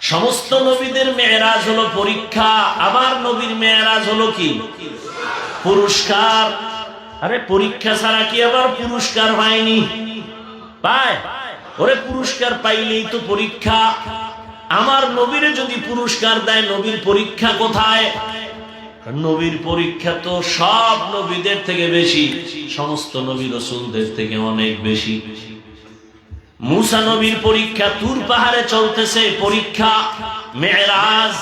সমস্ত নবীদের মেরাজ হলো পরীক্ষা, আমার নবীর মেরাজ হলো কি? পুরস্কার। আরে পরীক্ষা ছাড়া কি আবার পুরস্কার পায়নি? পায়। ওরে পুরস্কার পাইলেই তো পরীক্ষা। আমার নবীরে যদি পুরস্কার দেয়, নবীর পরীক্ষা কোথায়? নবীর পরীক্ষা তো সব নবীদের থেকে বেশি, সমস্ত নবী রাসূলদের থেকে অনেক বেশি। মুসা নবীর পরীক্ষা তুর পাহাড়ে চলতেছে, পরীক্ষা মেরাজ।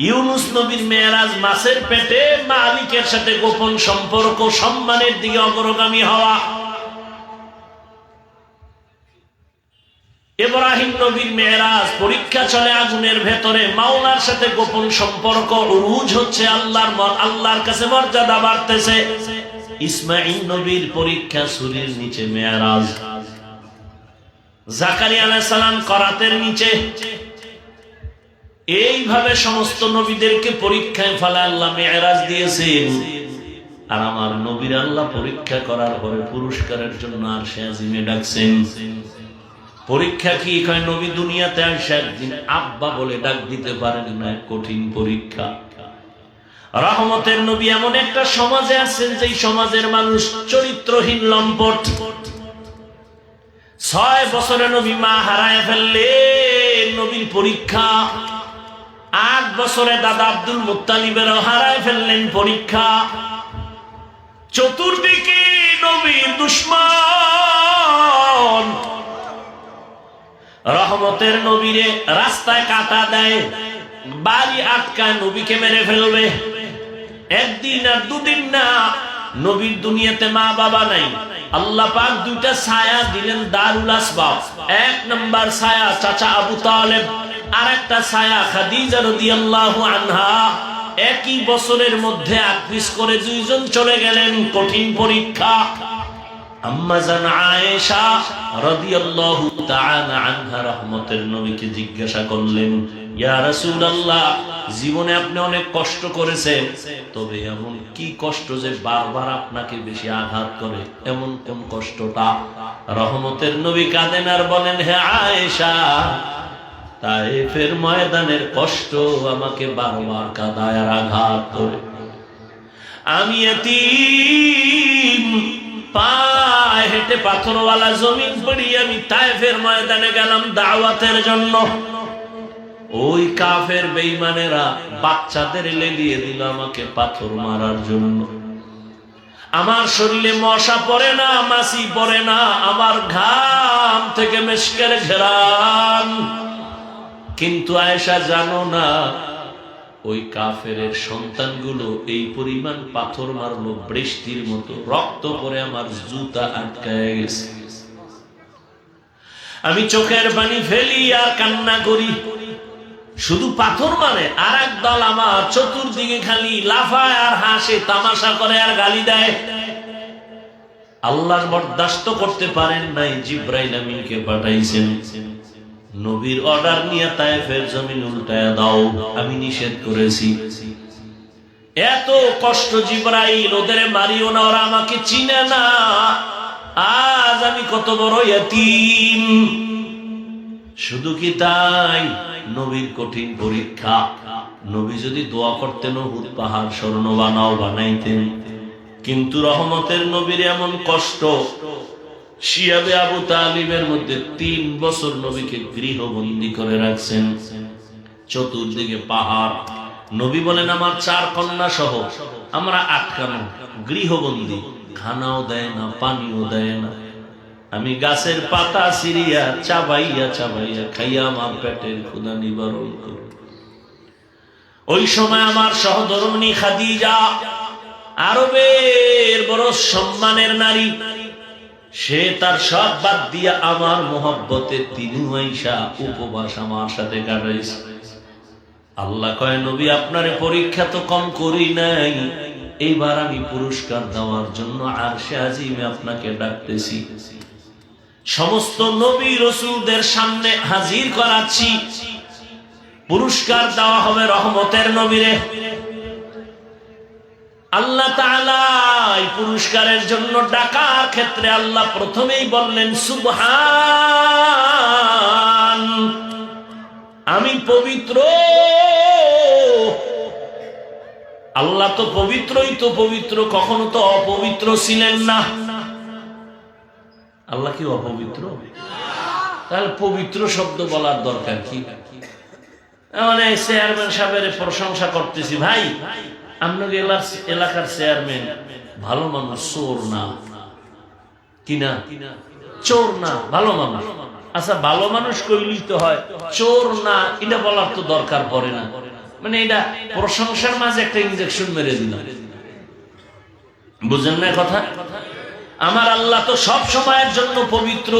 ইউনুস নবীর মেরাজ মাছের পেটে মালিকের সাথে গোপন সম্পর্ক, সম্মানের দিকে অগ্রগামী হওয়া। ইব্রাহিম নবীর মেরাজ পরীক্ষা চলে আগুনের ভেতরে, মাওলার সাথে গোপন সম্পর্ক, উরুজ হচ্ছে আল্লাহর কাছে মর্যাদা বাড়তেছে। ইসমাঈল নবীর পরীক্ষা সূর্যের নিচে মেরাজ। জাকারিয়া আলাইহিস সালাম করাতের নিচে। এইভাবে সমস্ত নবীদেরকে পরীক্ষায় ফেলে আল্লাহ মেরাজ দিয়েছেন। আর আমার নবীর আল্লাহ পরীক্ষা করার পরে পুরস্কারের জন্য আরশে আজিমে ডাকছেন। পরীক্ষা কি? কয় নবী দুনিয়াতে আসে একদিন আব্বা বলে ডাক দিতে পারেন না, কঠিন পরীক্ষা। রহমতের নবী এমন একটা সমাজে আছেন যে সমাজের মানুষ চরিত্রহীন, লম্পট। 6 বছরে নবী মা হারায় ফেললেন, নবীর পরীক্ষা। 8 বছরে দাদা আব্দুল মুত্তালিবেরও হারায় ফেললেন, পরীক্ষা। চতুর্দিকে নবীর দুশমন। রহমতের নবীরে রাস্তায় কাটা দেয়, বাড়ি আটকায়, নবীকে মেরে ফেলবে। একদিন আর দুদিন না, নবীর দুনিয়াতে মা বাবা নাই। আল্লাহ পাক দুইটা ছায়া দিলেন দারুল আসবাব। 1 নম্বর ছায়া চাচা আবু তালেব, আর একটা ছায়া খাদিজা রাদিয়াল্লাহু আনহা। একই বছরের মধ্যে আকৃষ্ট করে 2 জন চলে গেলেন, কঠিন পরীক্ষা। আম্মা জান আয়েশা রাদিয়াল্লাহু তাআলা আনহা রহমতের নবীকে জিজ্ঞাসা করলেন, ইয়া রাসূলুল্লাহ, জীবনে আপনি অনেক কষ্ট করেছেন, তবে এমন কি কষ্ট যে বারবার আপনাকে বেশি আঘাত করে? এমন কোন কষ্টটা? রহমতের নবী কাঁদেন আর বলেন, হে আয়েশা, তায়েফের ময়দানের কষ্ট আমাকে বারবার কাঁদায় আর আঘাত করে। আমি এতিম, পায়ে হেঁটে পাথরওয়ালা জমিন পড়ি আমি তায়েফের ময়দানে গেলাম দাওয়াতের জন্য। ওই কাফের বেঈমানেরা বাচ্চাদের লেলিয়ে দিল আমাকে পাথর মারার জন্য। আমার শরীরে মশা পড়ে না, মাছি পড়ে না, আমার ঘাম থেকে মেশকের ঘেরান। কিন্তু আয়েশা জানো না, ওই কাফের সন্তানগুলো এই পরিমাণ পাথর মারলো, বৃষ্টির মতো রক্ত করে আমার জুতা আটকায় গেছে। আমি চোখের পানি ফেলি আর কান্না করি। শুধু পাথর মানে, আর এক দল আমার চতুর্দিকে খালি লাফায় আর হাসে, তামাশা করে আর গালি দেয়। আল্লাহ বরদাস্ত করতে পারেন নাই, জিব্রাইল আমিনকে পাঠাইছেন। নবীর অর্ডার নিয়ে তায়েফের জমিন উল্টায়া দাও, আমি নিষেধ করেছি। এত কষ্ট জিব্রাইল, ওদের মারিও না, ওরা আমাকে চিনে না। আজ আমি কত বড় ইতিম। শুধু কি তাই, নবীর কঠিন পরীক্ষা। নবী যদি দোয়া করতেন উহুদ পাহাড় স্বর্ণ বানাও, বানাইতেন। কিন্তু রহমতের নবীর এমন কষ্ট, শিয়াবে আবু তালিবের মধ্যে 3 বছর নবীকে গৃহবন্দী করে রাখছেন। চতুর্দিকে পাহাড়। নবী বলেন, আমার 4 কন্যা সহ আমরা আটকানো, গৃহবন্দী, খানাও দেয় না, পানিও দেয় না। আমি গাছের পাতা সিরিয়া চাবাইয়া চাবাইয়া খাইয়া আমার পেটের ক্ষুধা নিবারণ করি। ওই সময় আমার সহধর্মিণী খাদিজা, আরবের বড় সম্মানের নারী, সে তার সব বাদ দিয়া আমার মোহব্বতে 3 মাইশা উপবাস আমার সাথে কাটাইছে। আল্লাহ কয়, নবী আপনারে পরীক্ষা তো কম করি নাই, এইবার আমি পুরস্কার দেওয়ার জন্য আরশে আজিমে আপনাকে ডাকতেছি। সমস্ত নবী রাসূলদের সামনে হাজির করাচ্ছি, পুরস্কার দেওয়া হবে রহমতের নবীরে। আল্লাহ তাআলা এই পুরস্কারের জন্য ডাকার ক্ষেত্রে আল্লাহ প্রথমেই বললেন সুবহান। আমি পবিত্র। আল্লাহ তো পবিত্রই তো পবিত্র, কখনো তো অপবিত্র ছিলেন না। আল্লাহ কি অপবিত্র? তাহলে পবিত্র শব্দ বলার দরকার কি? মানে চেয়ারম্যান সাহেবের প্রশংসা করতেছি, ভাই আপনাদের এলাকার চেয়ারম্যান ভালো মানুষ, চোর না, কিনা চোর না, ভালো মানুষ। আচ্ছা ভালো মানুষ কইলেই তো হয়, চোর না এটা বলার তো দরকার পড়ে না। মানে এটা প্রশংসার মাঝে একটা ইনজেকশন মেরে দিল, বুঝেন না কথা? আমার আল্লাহ তো সব সময়ের জন্য পবিত্র,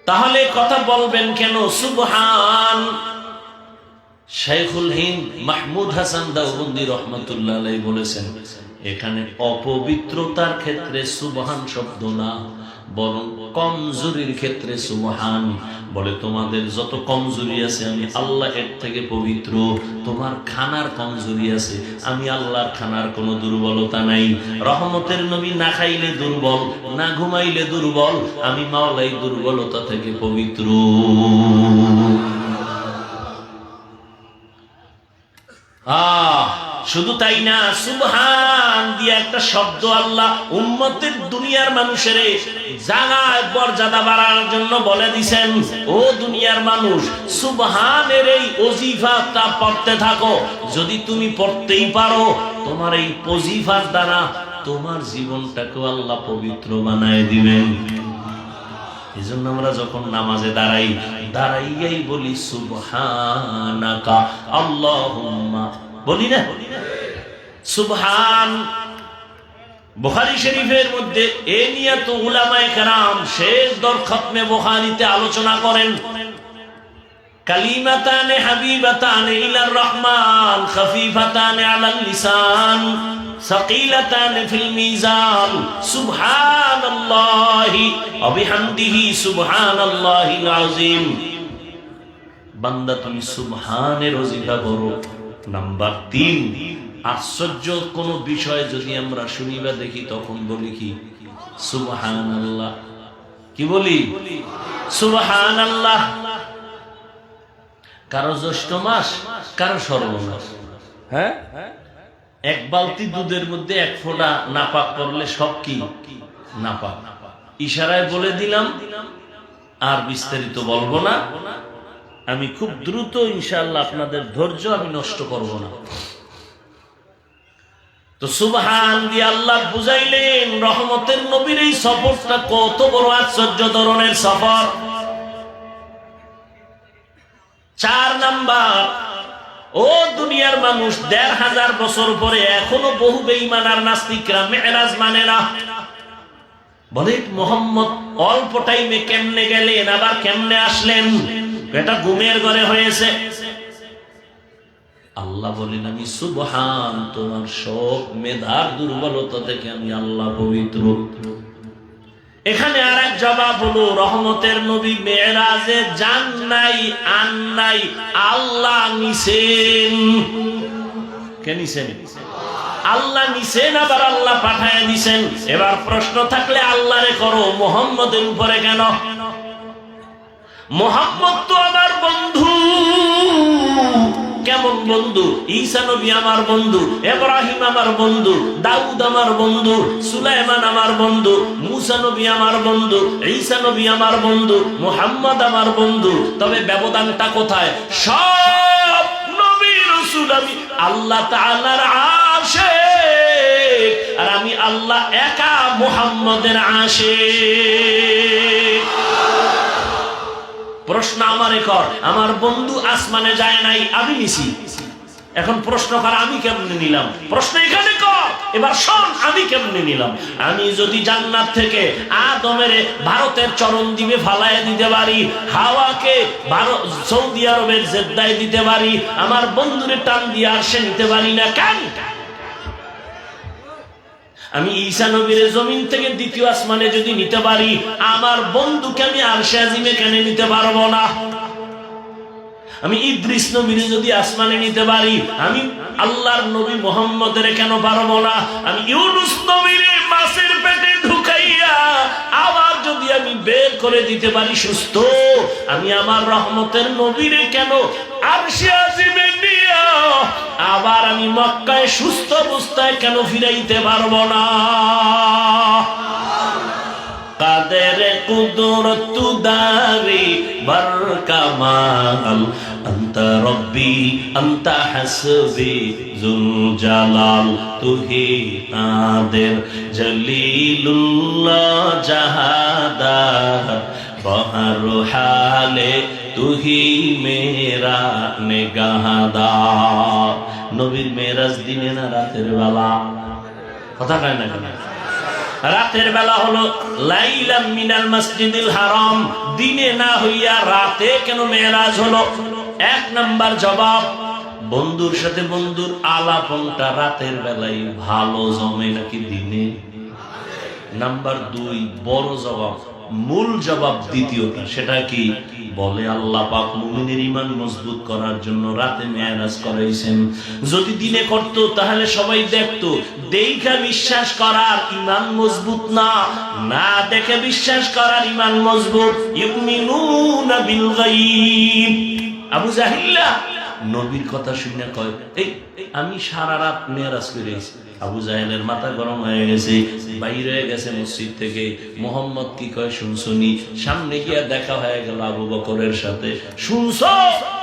তাহলে কথা বলবেন কেন সুবহান? শাইখুল হিন্দ মাহমুদ হাসান দাউবন্দি রহমাতুল্লাহ আলাইহি বলেছেন, এখানে অপবিত্রতার ক্ষেত্রে সুবহান শব্দ না, বরং কমজোরির ক্ষেত্রে সুবহান। বলে তোমাদের যত কমজোরি আছে আমি আল্লাহ এর থেকে পবিত্র। তোমার খানার কমজোরি আছে, আমি আল্লাহর খানার কোনো দুর্বলতা নাই। রহমতের নবী না খাইলে দুর্বল, না ঘুমাইলে দুর্বল, আমি মাওলাই দুর্বলতা থেকে পবিত্র। শুধু তাই না, সুবহান দিয়ে একটা শব্দ আল্লাহ উম্মতের দুনিয়ার মানুষের জাগায় মর্যাদা বাড়ার জন্য বলে দিছেন, ও দুনিয়ার মানুষ সুবহানের এই ওজিফাটা পড়তে থাকো। যদি তুমি পড়তেই পারো, তোমার এই ওজিফার দ্বারা তোমার জীবনটাকে আল্লাহ পবিত্র বানায় দিবেন। এজন্য আমরা যখন নামাজে দাঁড়াইয়াই বলি সুবহানাকা আল্লাহুম্মা, বলি না সুবহান। বুখারী শরীফের মধ্যে এ নিয়ে তো উলামায়ে কেরাম শেষ দর খতমে বুখারীতে আলোচনা করেন, কালিমাতানে হাবিবাতানে ইলার রহমান খফিফাতানে আলাল লিসান সাকিলাতানে ফিল মিজান সুবহানাল্লাহি ওয়া বিহামদিহি সুবহানাল্লাহিল আযীম। বান্দা তুমি সুবহানের ওজিফা করো। নাম্বার 3, আশ্চর্য কোন বিষয় যদি আমরা শুনি বা দেখি তখন বলি কি সুবহানাল্লাহ। কি বলি? সুবহানাল্লাহ। কারো জ্যৈষ্ঠ মাস, কারো সর্বনাশ। হ্যাঁ, এক বালতি দুধের মধ্যে এক ফোঁটা নাপাক পড়লে সব কি নাপাক। ইশারায় বলে দিলাম, আর বিস্তারিত বলবো না। আমি খুব দ্রুত ইনশাআল্লাহ আপনাদের ধৈর্য আমি নষ্ট করব না। তো সুবহান দিয়ে আল্লাহ বুঝাইলেন রহমতের নবীর এই সফরটা কত বড় আশ্চর্য ধরনের সফর। 4 নাম্বার, ও দুনিয়ার মানুষ, 1500 বছর পরে এখনো বহু বেঈমান আর নাস্তিকরা মেরাজ মানে না। বলে মুহাম্মদ অল্প টাইমে কেমনে গেলেন, আবার কেমনে আসলেন? এটা ঘুমের ঘরে হয়েছে। আল্লাহ বলেন আমি সুবহান, তোমার সব মেধার দুর্বলতা থেকে আমি আল্লাহ পবিত্র। এখানে আরেক জবাব হলো, রহমতের নবী মেরাজে যান নাই, আন নাই, আল্লাহ নিছেন। কে নিছেন? আল্লাহ নিছেন, আবার আল্লাহ পাঠায় দিছেন। এবার প্রশ্ন থাকলে আল্লাহরে করো, মুহাম্মদের উপরে কেন? মুহাম্মদ তো আমার বন্ধু। কেমন বন্ধু? ঈসা নবী আমার বন্ধু, ইব্রাহিম আমার বন্ধু, দাউদ আমার বন্ধু, সুলাইমান আমার বন্ধু, মুসা নবী আমার বন্ধু, ঈসা নবী আমার বন্ধু, মুহাম্মদ আমার বন্ধু। তবে ব্যবধানটা কোথায়? সব নবী রাসূল আমি আল্লাহ তাআলার আশিক, আর আমি আল্লাহ একা মুহাম্মদের আশিক। প্রশ্ন আমারে কর, আমার বন্ধু আসমানে যায় নাই, আমি নিছি। এখন প্রশ্ন কর আমি কেমনে নিলাম? প্রশ্ন এখানে কর, এবার শোন আমি কেমনে নিলাম। আমি যদি জান্নাত থেকে আদমের ভারতের চরণদ্বীপে ফালায় দিতে পারি, হাওয়াকে সৌদি আরবের জেদ্দায় দিতে পারি, আমার বন্ধুরে টান দিয়ে আরশে নিতে পারি না কেন? আমি ঈসা নবীর জমিন থেকে দ্বিতীয় আসমানে যদি নিতে পারি, আমার বন্ধুকে আমি আরশে আজিমে কেন নিতে পারবো না? আমি ইদ্রিস নবীর যদি আসমানে নিতে পারি, আমি আল্লাহর নবী মুহাম্মদের কেন পারবো না? আমি ইউনুস নবীর মাছের পেটে ঢুকাইয়া আবার যদি যদি আমি বের করে দিতে পারি সুস্থ, আমি আমার রহমতের নবীরে কেন আরশে আজিমে নিয়া আবার আমি মক্কায় সুস্থ অবস্থায় কেন ফিরাইতে পারবো না? কাদের কুদরত দারি বরকামাল আনতা রব্বি আনতা হাসবি জুল জালাল তুহি কাদের জলিলুল্লাহ জাহাদার বহর হালে তুহি মেরা নিগাহদার। নবীর মেরাজ দিনে না রাতের বেলা? কথা কয় না কেন? রাতের বেলা হলো লাইলাম মিনাল মসজিদিল হারাম, দিনে না হইয়া রাতে কেন মেরাজ হলো? এক নাম্বার জবাব, বন্ধুর সাথে বন্ধুর আলাপনটা রাতের বেলায় ভালো জমে নাকি দিনে? নাম্বার দুই, বড় জবাব, মূল জবাব দ্বিতীয়টা, সেটা কি? বলে আল্লাহ পাক মুমিনের ঈমান মজবুত করার জন্য রাতে মেরাজ করাইছেন। যদি দিনে করতো তাহলে সবাই দেখতো। দেখা বিশ্বাস করার ঈমান মজবুত না, না দেখে বিশ্বাস করার ঈমান মজবুত। ইউমিনুনা বিল গায়ব। আবু জাহিল্লা নবীর কথা শুনে কয়, এই আমি সারা রাত মেরাজ করেছি। আবু জাহেলের মাথা গরম হয়ে গেছে, বাইরে হয়ে গেছে মসজিদ থেকে। মোহাম্মদ কি কয় শুনছনি? সামনে গিয়া দেখা হয়ে গেল আবু বকরের সাথে। শুনছ?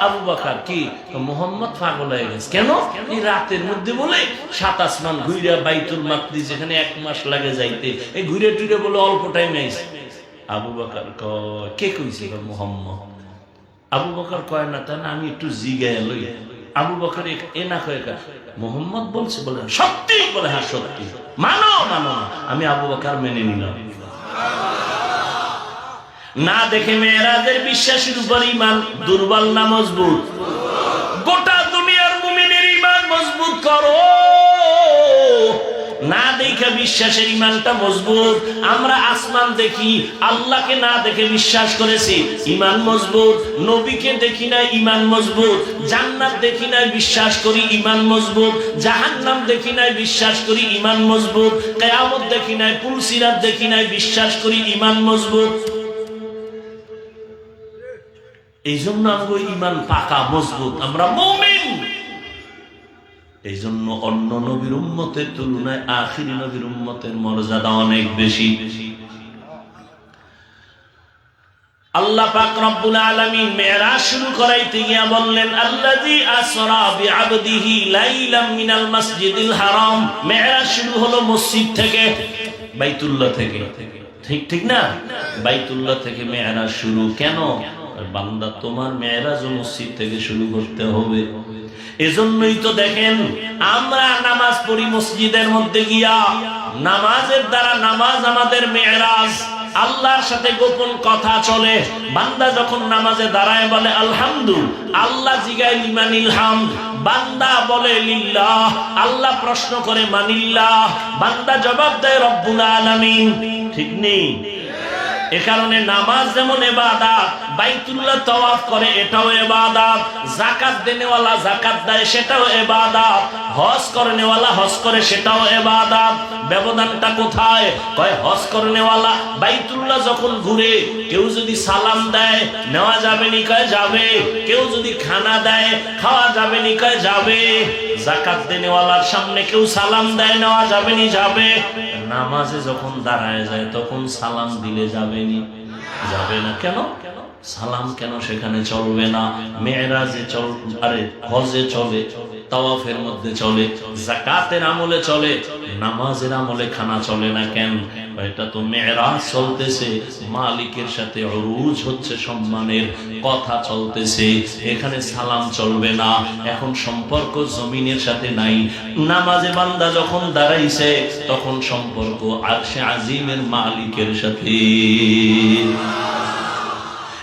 আবু বকর কি? মোহাম্মদ পাগল হয়ে গেছে। কেন? এই রাতের মধ্যে বলে 7 আসমান ঘুরে বাইতুল মাকদিস, যেখানে 1 মাস লাগে যাইতে, এই ঘুরে টুরে বলে অল্প টাইমে আইছে। আবু বকর কয়, কে কইছে? মোহাম্মদ। আবু বকর কয় না, তা না আমি একটু জিগায় লই। আবু বকর এ না কয়, মোহাম্মদ বলছে। বলে সত্যি? বলে হ্যাঁ সত্যি। মানো? মানো না? আমি আবু বকর মেনে নিলাম। না দেখে মেরাজের বিশ্বাসের উপর ঈমান দুর্বল না মজবুত? গোটা দুনিয়ার মুমিনের ঈমান মজবুত করো। না দেখে বিশ্বাসের ঈমানটা মজবুত। আমরা আসমান দেখি, আল্লাহকে না দেখে বিশ্বাস করেছি, ঈমান মজবুত। নবীকে দেখি না, ঈমান মজবুত। জান্নাত দেখি না, বিশ্বাস করি, ঈমান মজবুত। জাহান্নাম দেখি না, বিশ্বাস করি, ঈমান মজবুত। কিয়ামত দেখি না, পুলসিরাত দেখি না, বিশ্বাস করি, ঈমান মজবুত। এই জন্য আমাদের ঈমান পাকা মজবুত, আমরা মুমিন। এই জন্য অন্য নবীর উম্মতের তুলনায় আখিরি নবীর উম্মতের মর্যাদা অনেক বেশি। আল্লাহ পাক রব্বুল আলামিন মেরাজ শুরু করাইতে গিয়া বললেন, আল্লাযী আসরা বিআবদিহি লাইলাম মিনাল মসজিদিল হারাম। মেরাজ শুরু হলো মসজিদ থেকে, বাইতুল্লাহ থেকে। ঠিক না? বাইতুল্লাহ থেকে মেরাজ শুরু। কেন? বান্দা, তোমার মেরাজও মসজিদ থেকে শুরু করতে হবে। এজন্যই তো দেখেন আমরা নামাজ পড়ি মসজিদের মধ্যে গিয়া। নামাজের দ্বারা, নামাজ আমাদের মেরাজ। আল্লাহর সাথে গোপন কথা চলে। বান্দা যখন নামাজে দাঁড়ায় বলে আলহামদু, আল্লাহ জিগায় লিমানিল হামদ, বান্দা বলে লিল্লাহ। আল্লাহ প্রশ্ন করে মানিল্লাহ, বান্দা জবাব দেয় রব্বুল আলামিন। ঠিক নেই? এ কারণে নামাজ যেমন ইবাদত, বাইতুল্লাহ তাওয়াফ করে এটাও ইবাদত, যাকাত দেনেওয়ালা যাকাত দেয় সেটাও ইবাদত, হজ করেনেওয়ালা হজ করে সেটাও ইবাদত। ব্যবধানটা কোথায়? কয় হজ করেনেওয়ালা বাইতুল্লাহ যখন ঘুরে কেউ যদি সালাম দেয় নেওয়া যাবে নি? কয় যাবে। কেউ যদি খানা দেয় খাওয়া যাবে নি? কয় যাবে। যাকাত দেনেওয়ালার সামনে কেউ সালাম দেয় নেওয়া যাবে নি? যাবে। নামাজে যখন দাঁড়ায় যায় তখন সালাম দিলে যাবে নি? যাবে না। কেন? সালাম কেন সেখানে চলবে না? মেরাজে চল, আরে হজে চলে, তাওয়াফের মধ্যে চলে, যাকাতের আমলে চলে, নামাজের আমলে খানা চলে না কেন? এটা তো মেরাজ চলতেছে, মালিকের সাথে উরুজ হচ্ছে, সম্মানের কথা চলতেছে, এখানে সালাম চলবে না। এখন সম্পর্ক জমিনের সাথে নাই। নামাজে বান্দা যখন দাঁড়াইছে তখন সম্পর্ক আরশে আজিমের মালিকের সাথে।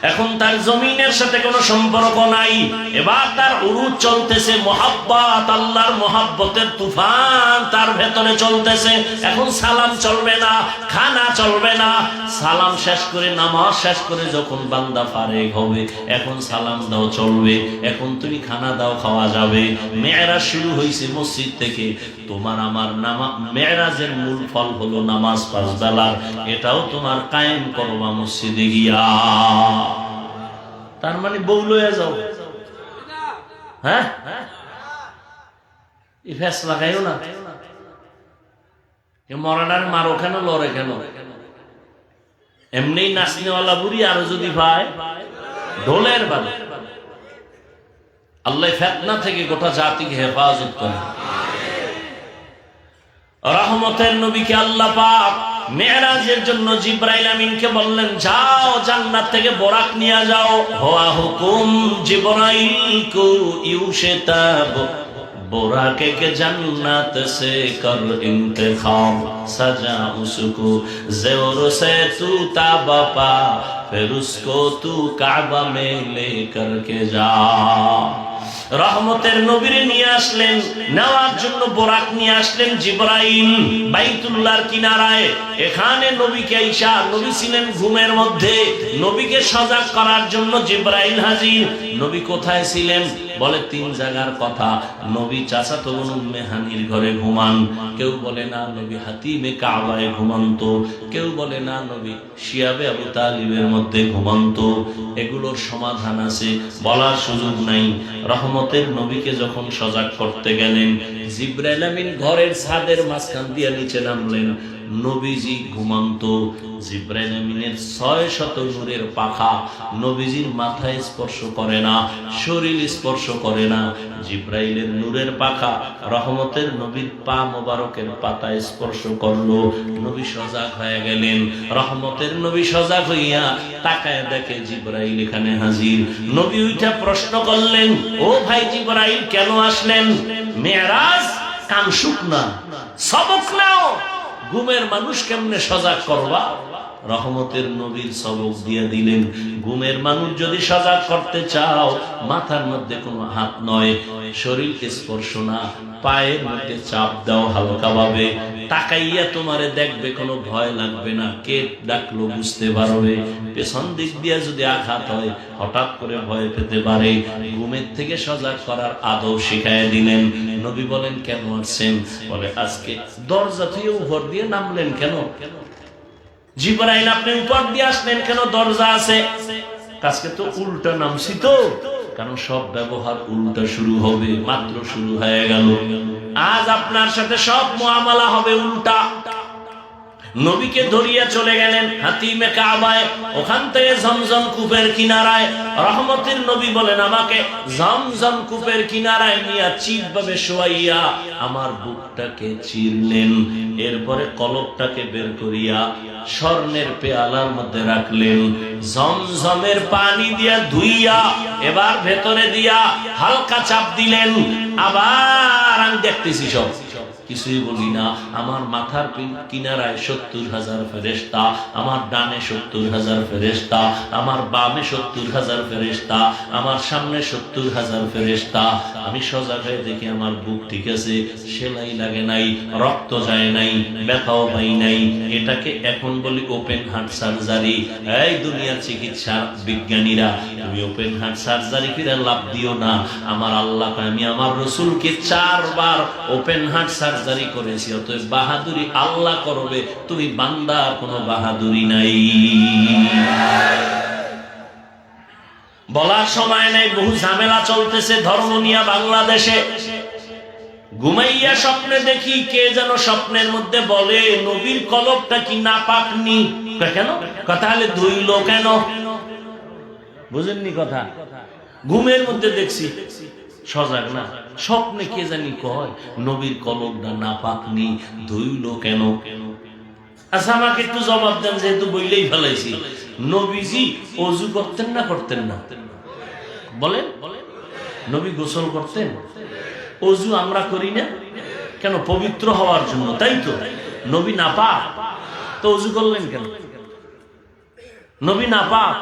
এখন তার জমিনের সাথে কোনো সম্পর্ক নাই। এবার তার উরুজ চলতেছে, মোহাব্বত, আল্লাহর মোহাব্বতের তুফান তার ভেতরে চলতেছে। এখন সালাম চলবে না, খানা চলবে না। সালাম শেষ করে, নামাজ শেষ করে যখন বান্দা ফারেগ হবে, এখন সালাম দাও চলবে, এখন তুমি খানা দাও খাওয়া যাবে। মেরাজ শুরু হয়েছে মসজিদ থেকে। তোমার আমার মেরাজের মূল ফল হলো নামাজ 5 বেলার, এটাও তোমার কায়েম করবা মসজিদে গিয়া। তার মানে বউ লইয়া যাও, হ্যাঁ এই ফেসলা গাইও না। মরানার মারো কেন, লড়ে কেন? এমনি নাচনেওয়ালা বুড়ি আরো যদি ভাই ঢোলের বাজে। আল্লাহ ফিতনা থেকে গোটা জাতিকে হেফাজত করে। রহমতের নবীকে আল্লাহ পাক মেরাজের জন্য জিবরাইল আমিনকে বললেন, যাও জান্নাত থেকে বোরাক নিয়ে যাও। হুয়া হুকুম জিবরাইল কো ইউশতাব बोराके के जन्नत से कर इंतखाब सजा उसको ज़ोर से तू ताबा पा फिर उसको तू काबा में लेकर के जा। রহমতের নবীরে নিয়ে আসলেন, নেওয়ার জন্য বোরাক নিয়ে আসলেন জিবরাইল বাইতুল্লাহর কিনারায়। এখানে নবীকে আইসা, নবী ছিলেন ঘুমের মধ্যে, নবীকে সজাগ করার জন্য জিবরাইল হাজির। নবী কোথায় ছিলেন? বলে 3 জায়গার কথা। নবী চাচাতো বোন উম্মে হানির ঘরে ঘুমান, কেউ বলে না নবী হাতিমে কাবায় ঘুমান্ত, কেউ বলে না নবী শিয়াবে আবু তালিবের মধ্যে ঘুমান্ত। এগুলোর সমাধান আছে, বলার সুযোগ নাই। রহমতের নবীকে যখন সজাগ করতে গেলেন, জিবরাইল আমিন ঘরের ছাদের মাঝখান দিয়ে নিচে নামলেন। নবীজি ঘুমান্ত। জিবরাইল আমিনের 600 নূরের পাখা নবীজির মাথায় স্পর্শ করে না, শরীর স্পর্শ করে না। জিবরাইলের নূরের পাখা রহমতের নবীর পা মোবারকের পাতায় স্পর্শ করলো। নবী সজাগ হয়ে গেলেন। রহমতের নবী সজাগ হইয়া তাকায় দেখে জিবরাইল এখানে হাজির। নবী উঠে প্রশ্ন করলেন, ও ভাই জিবরাইল কেন আসলেন? মেরাজ কান শুকনা, সবক নাও। ঘুমের মানুষ কেমনে সজাগ করবা? রহমতের নবীর সবক দিয়ে দিলেন, ঘুমের মানুষ যদি সজাগ করতে চাও, মাথার মধ্যে কোনো হাত নয়, শরীর স্পর্শ না, পায়ের মধ্যে চাপ দাও হালকা ভাবে, তাকাইয়া তোমারে দেখবে, কোনো ভয় লাগবে না, কে ডাকলো বুঝতে পারবে। পেছন দিক দিয়ে যদি আঘাত হয় হঠাৎ করে ভয় পেতে পারে। ঘুমের থেকে সজাগ করার আদব শিখায় দিলেন। নবী বলেন, কেন আসছেন? বলে, আজকে দরজা থেকে উপর দিয়ে নামলেন কেন? জিবরাইল আপনি উপর দিয়ে আসলেন কেন? দরজা আছে। আজকে তো উল্টা নামছি তো, কারণ সব ব্যবহার উল্টা শুরু হবে, মাত্র শুরু হয়ে গেল। আজ আপনার সাথে সব মুআমালা হবে উল্টা। নবীকে ধরিয়া চলে গেলেন হাতিমে কাবায়, ওখান থেকে জমজম কূপের কিনারায়। রহমতের নবী বলেন, আমাকে জমজম কূপের কিনারায় নিয়ে চিরভাবে শোয়াইয়া আমার বুকটাকে চিরলেন। এরপরে কলবটাকে বের করিয়া স্বর্ণের পেয়ালার মধ্যে রাখলেন। জমজমের পানি দিয়া ধুইয়া এবার ভেতরে দিয়া হালকা চাপ দিলেন। আবার আমি দেখতেছি সব কিছুই বলি না। আমার মাথার কিনারায় 70,000 ফেরেশতা, আমার ডানে 70,000 ফেরেশতা, আমার বামে 70,000 ফেরেশতা, আমার সামনে 70,000 ফেরেশতা। আমি সজাগ হয়ে দেখি আমার বুক ঠিক আছে, সেলাই লাগে নাই, রক্ত যায় নাই, ব্যথাও পাই নাই। এটাকে এখন বলি ওপেন হার্ট সার্জারি। এই দুনিয়ার চিকিৎসা বিজ্ঞানীরা, তুমি ওপেন হার্ট সার্জারি করে লাভ দিও না। আমার আল্লাহ, আমি আমার রসুলকে 4 বার ওপেন হার্ট সার্জারি করেছি। অতএব বাহাদুরি আল্লাহ করবে, তুমি বান্দার কোনো বাহাদুরি নাই। বলার সময় নেই, বহু ঝামেলা চলতেছে ধর্ম নিয়ে বাংলাদেশে। ঘুমাইয়া স্বপ্নে দেখি কে যেন স্বপ্নের মধ্যে বলে, নবীর কলবটা কি নাপাক নি? কেন? কথা হলে ধুইল কেন? বুঝেননি কথা? ঘুমের মধ্যে দেখছি, সজাগ না, স্বপ্নে কে জানি কয় নবীর কলবটা নাপাক নি, ধুইল কেন? আচ্ছা আমাকে একটু জবাব দেন, যেহেতু বইলেই ফেলাইছি। নবীজি ওযু করতেন না করতেন না? বলেন। নবী গোসল করতেন। ওযু আমরা করি না কেন? পবিত্র হওয়ার জন্য, তাই তো? নবী নাপাক, তো ওযু করলেন কেন? নবী নাপাক,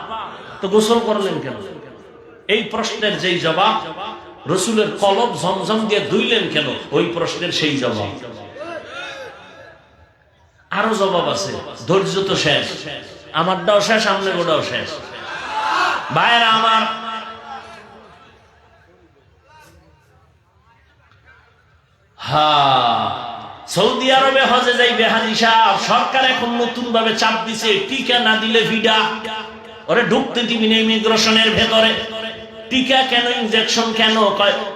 তো গোসল করলেন কেন? এই প্রশ্নের যেই জবাব, রসুলের কলব ঝমঝম দিয়ে ধুইলেন কেন, ওই প্রশ্নের সেই জবাব। আরো জবাব আছে, ধৈর্য তো শেষ, আমারটাও শেষ, আপনার ওটাও শেষ। ভাইরা আমার, সৌদি আরবে হজে যাইবে হাজী সাহেব, সরকার এখন নতুন ভাবে চাপ দিছে, টিকা না দিলে ভিডা, ওরে ঢুকতে দিবি না ইমিগ্রেশনের ভেতরে। টিকা কেন, ইনজেকশন কেন?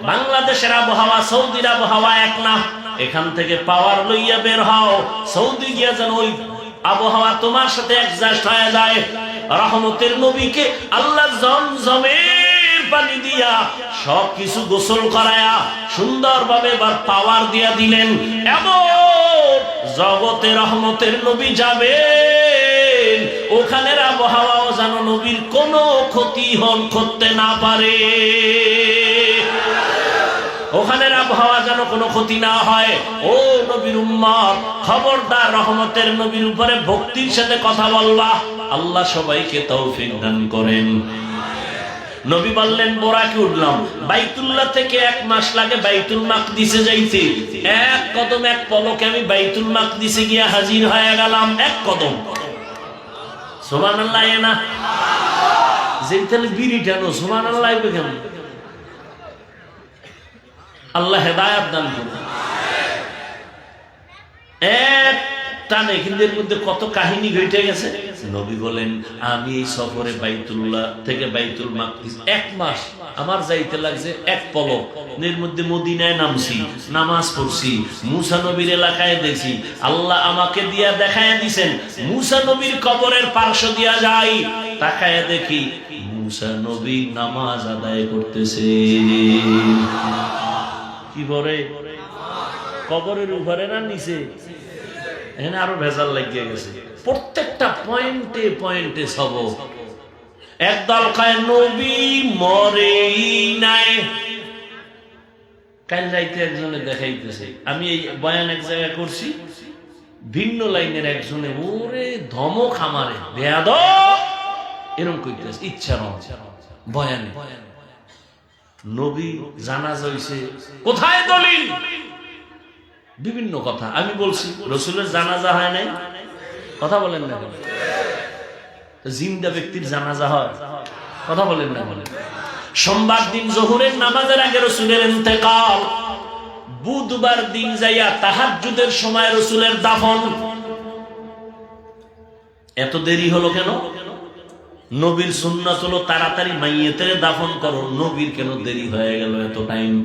বাংলাদেশের আবহাওয়া সৌদির আবহাওয়া এক না, এখান থেকে পাওয়ার লইয়া বের হও, সৌদি গিয়া যেন ওই আবহাওয়া তোমার সাথে অ্যাডজাস্ট হয়ে যায়। রহমতের নবীকে আল্লাহ জমজমের পানি দিয়া সবকিছু গোসল করায়া সুন্দরভাবে পাওয়ার দিয়া দিলেন। এমন জগতে রহমতের নবী যাবেন, ওখানের আবহাওয়াও যেন নবীর কোনো ক্ষতি করতে না পারে, ওখানের আবহাওয়া যেন কোনো ক্ষতি না হয়। ও নবীর উম্মত, খবরদার রহমতের নবীর উপরে ভক্তির সাথে কথা বলবা। আল্লাহ সবাইকে তৌফিক দান করেন। নবী বললেন, বোরাকে উঠলাম, বাইতুল্লাহ থেকে 1 মাস লাগে বাইতুল মাকদিসে যাইতে, এক কদম এক পলকে আমি বাইতুল মাকদিসে গিয়া হাজির হয়ে গেলাম। এক কদম, সুবহানাল্লাহ। না যেইতালে বিড়ি টানো, সুবহানাল্লাহ কেন? আল্লাহ হেদায়েত দান করুন। এক টানে কিন্তু এর মধ্যে কত কাহিনী ঘটে গেছে। নবী বলেন, আমি এই সফরে বাইতুল্লাহ থেকে বাইতুল মাকদিস 1 মাস আমার যাইতে লাগছে এক পলক। এর মধ্যে মদিনায় নামছি, নামাজ পড়ছি, মুসা নবীর এলাকায় দেখছি, আল্লাহ আমাকে দিয়া দেখায় দিছেন মুসা নবীর কবরের পার্শ্ব দিয়া যাই, তাকায় দেখি মুসা নবী নামাজ আদায় করতেছে। কি বলে? কবরের উপরে না নিচে? এখানে আরো ভেজাল লাগিয়ে গেছে, প্রত্যেকটা পয়েন্টে পয়েন্টে সবক। একদল কয় নবী মরেই নাই। কাল রাইতে একজনে দেখাইতেছে, আমি এই বয়ান এক জায়গায় করছি, ভিন্ন লাইনের একজনে ওরে ধমক আমারে বেয়াদব এরকম কইতেছে, ইচ্ছা বয়ানে। নবী জানাজা হইছে, কোথায় দলিল? বিভিন্ন কথা আমি বলছি, রসুলের জানাজা হয় নাই, কথা বলেন না কেন? জিন্দা ব্যক্তির জানাজা হয়, কথা বলেন না বলেন? সোমবার দিন জোহরের নামাজের আগে রসুলের ইন্তেকাল, বুধবার দিন যাইয়া তাহাজ্জুদের সময় রসুলের দাফন। এত দেরি হলো কেন? নবীর সুন্নাত হলো তাড়াতাড়ি মাইয়েতের দাফন করো, নবীর কেন দেরি হয়ে গেল এত টাইম?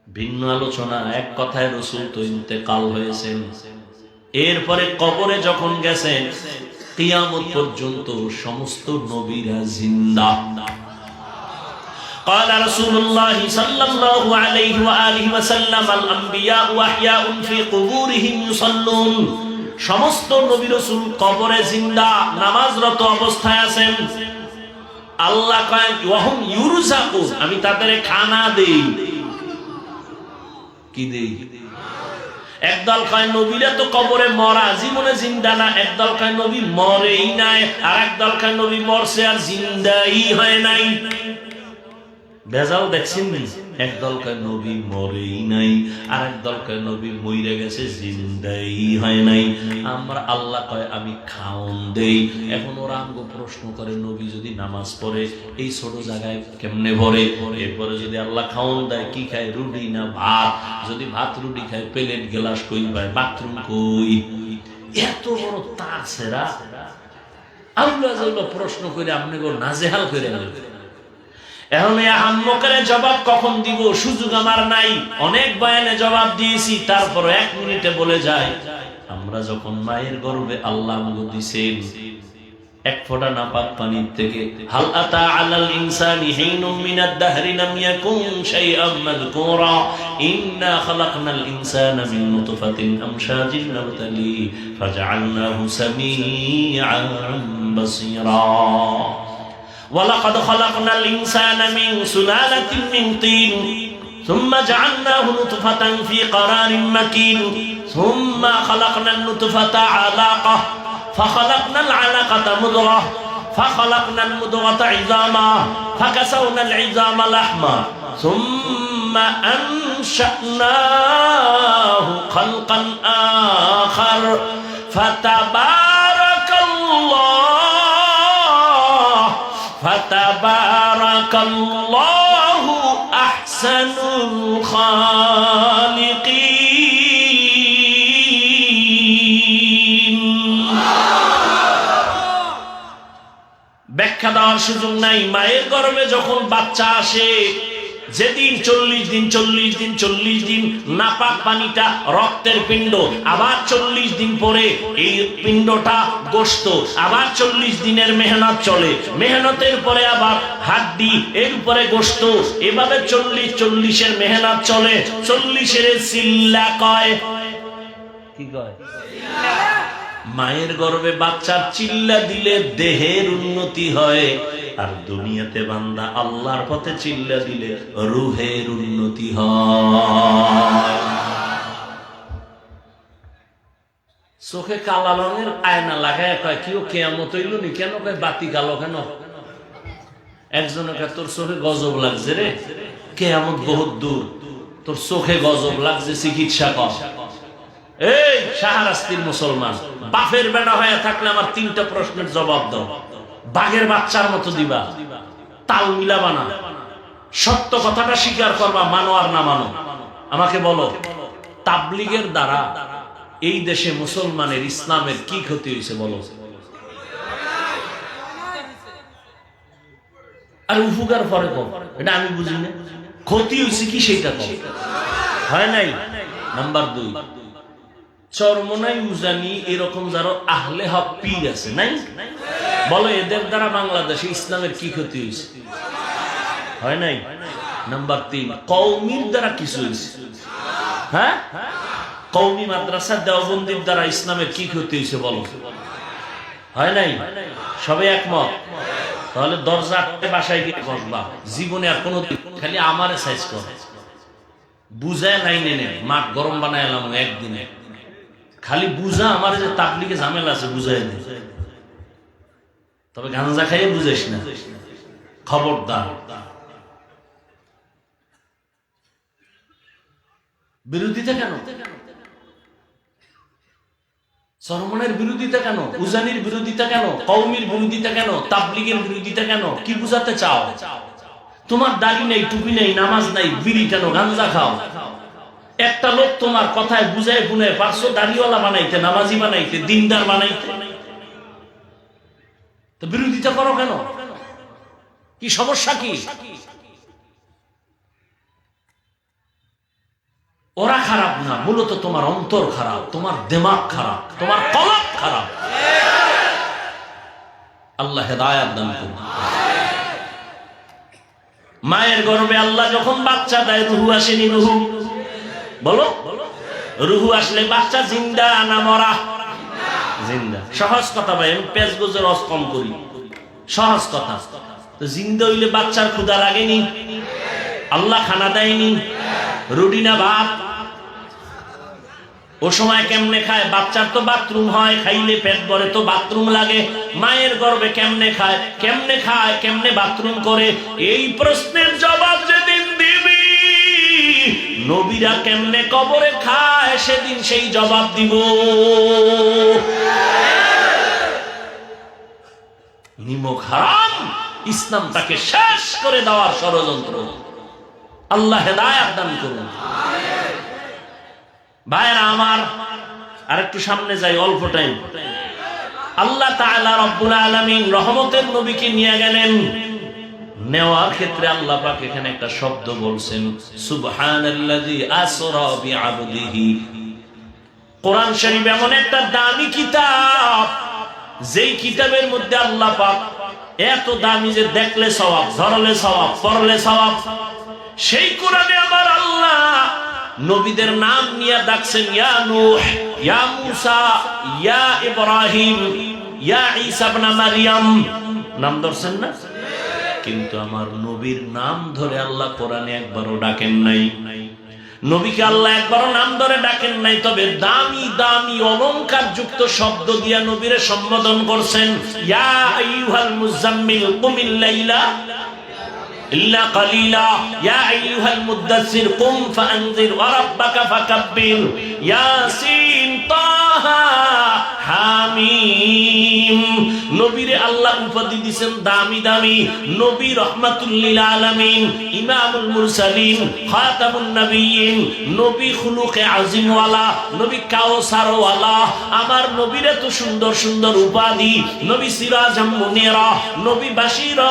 ভিন্ন আলোচনা। এক কথায় রসুল তো ইন্তেকাল হয়েছেন, এরপরে কবরে যখন গেছেন কিয়ামত পর্যন্ত সমস্ত নবীরা জিন্দা। قال رسول الله صلى الله عليه وآله وسلم الأنبياء أحياء في قبورهم يصلون। সমস্ত নবী রাসূল কবরে জিন্দা, নামাজরত অবস্থায় আছেন। আল্লাহ কয় ওয়াহুম ইউরজাকুন, আমি তাদের খানা দেই। কি দেই? একদল কয় নবীরা তো কবরে মরা, জীবনে জিন্দা না। একদল কয় নবী মরেই নাই, আর একদল কয় নবী মরছে আর জিন্দাই হয় নাই। ভেজাল দেখছেন নি? একদল কয় নবী মরেই নাই, আর একদল কয় নবী মইরে গেছে, জিন্দাই হয় নাই। আমরা আল্লাহ কয় আমি খাওন দেই। এখন ওরা আমগো প্রশ্ন করে, নবী যদি নামাজ পড়ে এই ছোট জায়গায় কেমনে ভরে? এরপরে যদি আল্লাহ খাওন দেয়, কি খায়? রুটি না ভাত? যদি ভাত রুটি খায়, প্লেট গ্লাস কই পায়, বাথরুম কই? এত বড় তাছেরা আল্লাহ যেগুলো প্রশ্ন করে আপনি গো নাজেহাল করে নেন। এখন আম্মকারে জবাব কখন দিব সুযোগ আমার নাই। অনেক বয়ানে জবাব দিয়েছি, তারপর 1 মিনিটে বলে যায়। আমরা যখন মায়ের গর্ভে আল্লাহ আমাকে দিয়েছেন এক ফোঁটা নাপাক পানির থেকে, হাল আতা আলাল ইনসানি হিনুম মিনাদ দাহরি লাম ইয়াকুন শাইআম মাযকুরা ইন্না খালাকনাল ইনসানা মিন নুতফাতিন আমশাজিন নাবতালি ফাজআলনাহু সামিআন বাসীরা। ولقد خلقنا الإنسان من سلالة من طين ثم جعلناه نطفة في قرار مكين ثم خلقنا النطفة علقة فخلقنا العلقة مضغة فخلقنا المضغة عظاما فكسونا العظام لحما ثم أنشأناه خلقا آخر فتبارك الله أحسن الخالقين ব্যাখ্যা দেওয়ার সুযোগ নাই। মায়ের গর্ভে যখন বাচ্চা আসে, যেদিন 40 দিন নাপাক পানিটা রক্তের পিণ্ড, আবার 40 দিন পরে এই পিণ্ডটা গোশত, আবার 40 দিনের মেহনত চলে, মেহনতের পরে আবার হাড্ডি, এর উপরে গোশত, এভাবে 40-40 মেহনত চলে। 40 সিল্লা কয়, কি কয়? মায়ের গর্ভে বাচ্চার চিল্লা দিলে দেহের উন্নতি হয়, আর দুনিয়াতে বান্দা আল্লাহর পথে চিল্লা দিলে রূহের উন্নতি হয়। চোখে কালা রঙের আয়না লাগায় কয় কেউ কিয়ামত হইল নি, কেন কয় বাতি কালো কেন? একজনকে তোর চোখে গজব লাগছে রে, কিয়ামত বহুত দূর, তোর চোখে গজব লাগছে, চিকিৎসা কর। এই শাহরাস্তির মুসলমান, বাপের বেটা হয়ে থাকলে আমার 3টা প্রশ্নের জবাব দাও, বাঘের বাচ্চার মতো দিবা, তাল মিলাবা না, সত্য কথাটা স্বীকার করবা, মানো আর না মানো। আমাকে বলো, তাবলীগের দ্বারা এই দেশে মুসলমানের ইসলামের কি ক্ষতি হয়েছে বলো? আর উপকার পরে কম, এটা আমি বুঝি না। ক্ষতি হয়েছে কি সেটা কম, হয় নাই? নাম্বার 2, চরমনাই উজানি এরকম যারা আহলে হক পীর আছে নাই, বলো এদের দ্বারা বাংলাদেশে ইসলামের কি ক্ষতি হয়েছে? হয় নাই? নাম্বার 3, কওমির দ্বারা কিছু হয়েছে? হ্যাঁ, কওমি মাদ্রাসা দেওবন্দির দ্বারা ইসলামের কি ক্ষতি হয়েছে বলো? হয় নাই? সবাই একমত? তাহলে দরজা আটকে বাসায় গিয়ে বসবা, জীবনে আর কোনো খালি আমারে সাইজ কর, বুঝায় লাইনে নে, মাঠ গরম বানায় এলাম একদিনে, খালি বুঝা আমার যে তাবলীগে ঝামেলা আছে বুঝাই দে, তবে গাঞ্জা খাইয়ে বুঝাইস না, খবরদার। বিরোধিতা কেন? চরমনের বিরোধিতা কেন? উজানির বিরোধিতা কেন? কওমির বিরোধিতা কেন? তাবলীগের বিরোধিতা কেন? কি বুঝাতে চাও? তোমার দাড়ি নেই, টুপি নেই, নামাজ নাই, বিড়ি কেন, গাঞ্জা খাও? একটা লোক তোমার কথায় বুঝায় বুনে পারছো দাড়িওয়ালা বানাইতে, নামাজি বানাইতে, দিনদার বানাইতে, তো বিরোধিতা করো কেন? কি সমস্যা কি? ওরা খারাপ না, মূলত তোমার অন্তর খারাপ, তোমার দিমাগ খারাপ, তোমার কলব খারাপ। আল্লাহ হেদায়েত দান করুন। মায়ের গর্ভে আল্লাহ যখন বাচ্চা দেয়, রুহু আসেনি? রুহু বলো, রুহু আসলে বাচ্চা জিন্দা না মরা? জিন্দা। সহজ কথা ভাই, আমি পেঁচ গোজের রস কম করি, সহজ কথা। তো জিন্দা হইলে বাচ্চার ক্ষুধা লাগেনি? আল্লাহ খানা দেয়নি? রুটি না ভাত? ও সময় কেমনে খায়? বাচ্চার তো বাথরুম হয়, খাইলে পেট ভরে তো বাথরুম লাগে। মায়ের গর্ভে কেমনে খায়, কেমনে খায়, কেমনে বাথরুম করে? এই প্রশ্নের জবাব যেদিন দিবি, নবীরা কেমনে কবরে খায় সেদিন সেই জবাব দিব। নিমক হারাম, ইসলাম তাকে শেষ করে দেওয়ার ষড়যন্ত্র। আল্লাহ হেদায়েত দান করুন। ভাইরা আমার, আর একটু সামনে যাই, অল্প টাইম। আল্লাহ তাআলা রব্বুল আলামিন রহমতের নবীকে নিয়ে গেলেন, নেওয়ার ক্ষেত্রে আল্লাহ পাক এখানে একটা শব্দ বলছেন, সুবহানাল্লাযী আসরা বিআবদিহি। কোরআন শরীফ এমন একটা দামি কিতাব, যেই কিতাবের মধ্যে আল্লাহ পাক এত দামি যে দেখলে সওয়াব, ধরলে সওয়াব, পড়লে সওয়াব। সেই কোরআনে আমার আল্লাহ নবীদের নাম নিয়ে ডাকছেন, ইয়া নূহ, ইয়া মূসা, ইয়া ইব্রাহিম, ইয়া ঈসা ইবনে মারইয়াম, নাম ধরছেন না? কিন্তু আমার নবীর নাম ধরে আল্লাহ কোরআনে একবারও ডাকেন নাই। নবীকে আল্লাহ একবারও নাম ধরে ডাকেন নাই, তবে দামি দামি অলংকার যুক্ত শব্দ দিয়া নবীরে সম্বোধন করছেন। ইয়া আইয়ুহাল মুজাম্মিল কুমিল লাইলা ইল্লা কালিলা, ইয়া আইয়ুহাল মুদ্দাসসির কুম ফাআনজির ওয়া রাব্বাকা ফাকাব্বির, ইয়াসিন তাহা হামিম। নবীরে আল্লাহ উপাধি দিয়েছেন দামি দামি নবী, রহমাতুল লিল আলামিন, ইমামুল মুরসালিন, খাতামুন নবিয়্যিন, নবী খুলুকে আজিম ওয়ালা, নবী কাউসার ওয়ালা। আমার নবীরে তো সুন্দর সুন্দর উপাধি, নবী সিরাজাম মুনিরা, নবী বাশীরা